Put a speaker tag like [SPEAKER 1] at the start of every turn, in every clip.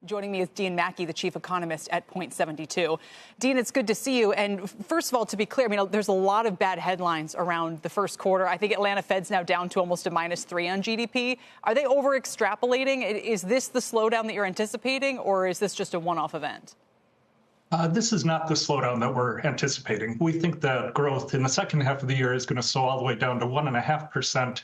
[SPEAKER 1] Joining me is Dean Maki, the chief economist at Point72. Dean, it's good to see you. And first of all, to be clear, there's a lot of bad headlines around the first quarter. I think Atlanta Fed's now down to almost a -3 on GDP. Are they over extrapolating? Is this the slowdown that you're anticipating, or is this just a one-off event?
[SPEAKER 2] This is not the slowdown that we're anticipating. We think that growth in the second half of the year is going to slow all the way down to 1.5%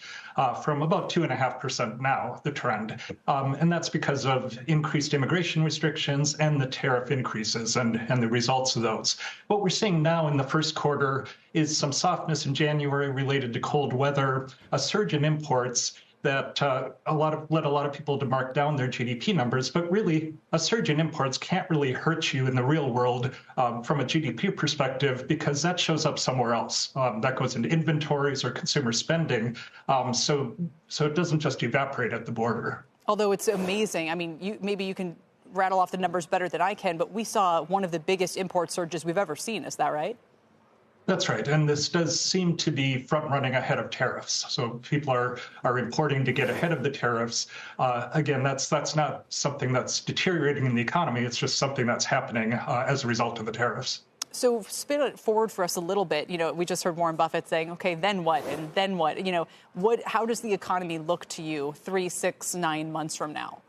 [SPEAKER 2] from about 2.5% now, the trend. And that's because of increased immigration restrictions and the tariff increases and the results of those. What we're seeing now in the first quarter is some softness in January related to cold weather, a surge in imports that led a lot of people to mark down their GDP numbers. But really, a surge in imports can't really hurt you in the real world from a GDP perspective, because that shows up somewhere else. That goes into inventories or consumer spending. So it doesn't just evaporate at the border.
[SPEAKER 1] Although it's amazing. Maybe you can rattle off the numbers better than I can, but we saw one of the biggest import surges we've ever seen. Is that right?
[SPEAKER 2] That's right. And this does seem to be front running ahead of tariffs. So people are importing to get ahead of the tariffs. Again, that's not something that's deteriorating in the economy. It's just something that's happening as a result of the tariffs.
[SPEAKER 1] So spin it forward for us a little bit. We just heard Warren Buffett saying, OK, then what? And then what? How does the economy look to you 3, 6, 9 months from now?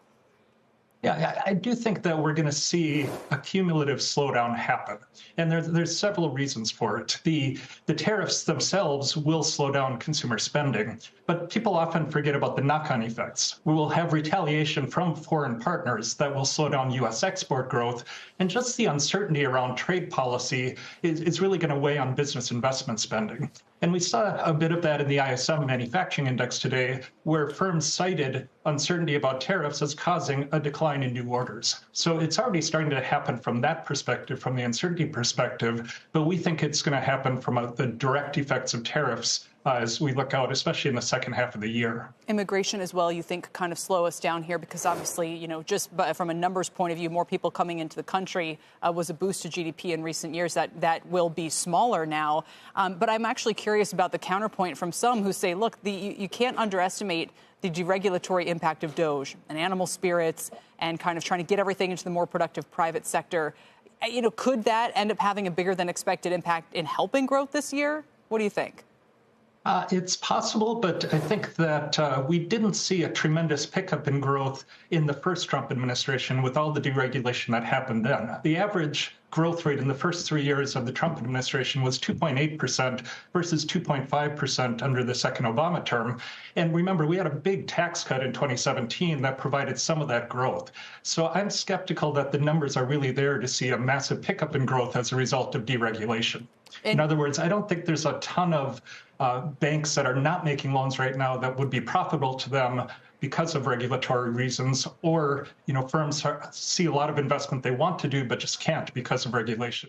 [SPEAKER 2] Yeah, I do think that we're going to see a cumulative slowdown happen. And there's several reasons for it. The tariffs themselves will slow down consumer spending, but people often forget about the knock-on effects. We will have retaliation from foreign partners that will slow down U.S. export growth. And just the uncertainty around trade policy is really going to weigh on business investment spending. And we saw a bit of that in the ISM manufacturing index today, where firms cited uncertainty about tariffs as causing a decline in new orders. So it's already starting to happen from that perspective, from the uncertainty perspective, but we think it's going to happen from the direct effects of tariffs as we look out, especially in the second half of the year.
[SPEAKER 1] Immigration as well, you think, kind of slow us down here, because obviously, just from a numbers point of view, more people coming into the country was a boost to GDP in recent years. That will be smaller now. But I'm actually curious about the counterpoint from some who say, look, you can't underestimate the deregulatory impact of DOGE and animal spirits and kind of trying to get everything into the more productive private sector. Could that end up having a bigger than expected impact in helping growth this year? What do you think?
[SPEAKER 2] It's possible, but I think that we didn't see a tremendous pickup in growth in the first Trump administration with all the deregulation that happened then. The average growth rate in the first 3 years of the Trump administration was 2.8% versus 2.5% under the second Obama term. And remember, we had a big tax cut in 2017 that provided some of that growth. So I'm skeptical that the numbers are really there to see a massive pickup in growth as a result of deregulation. In other words, I don't think there's a ton of banks that are not making loans right now that would be profitable to them because of regulatory reasons, or firms see a lot of investment they want to do but just can't because of regulation.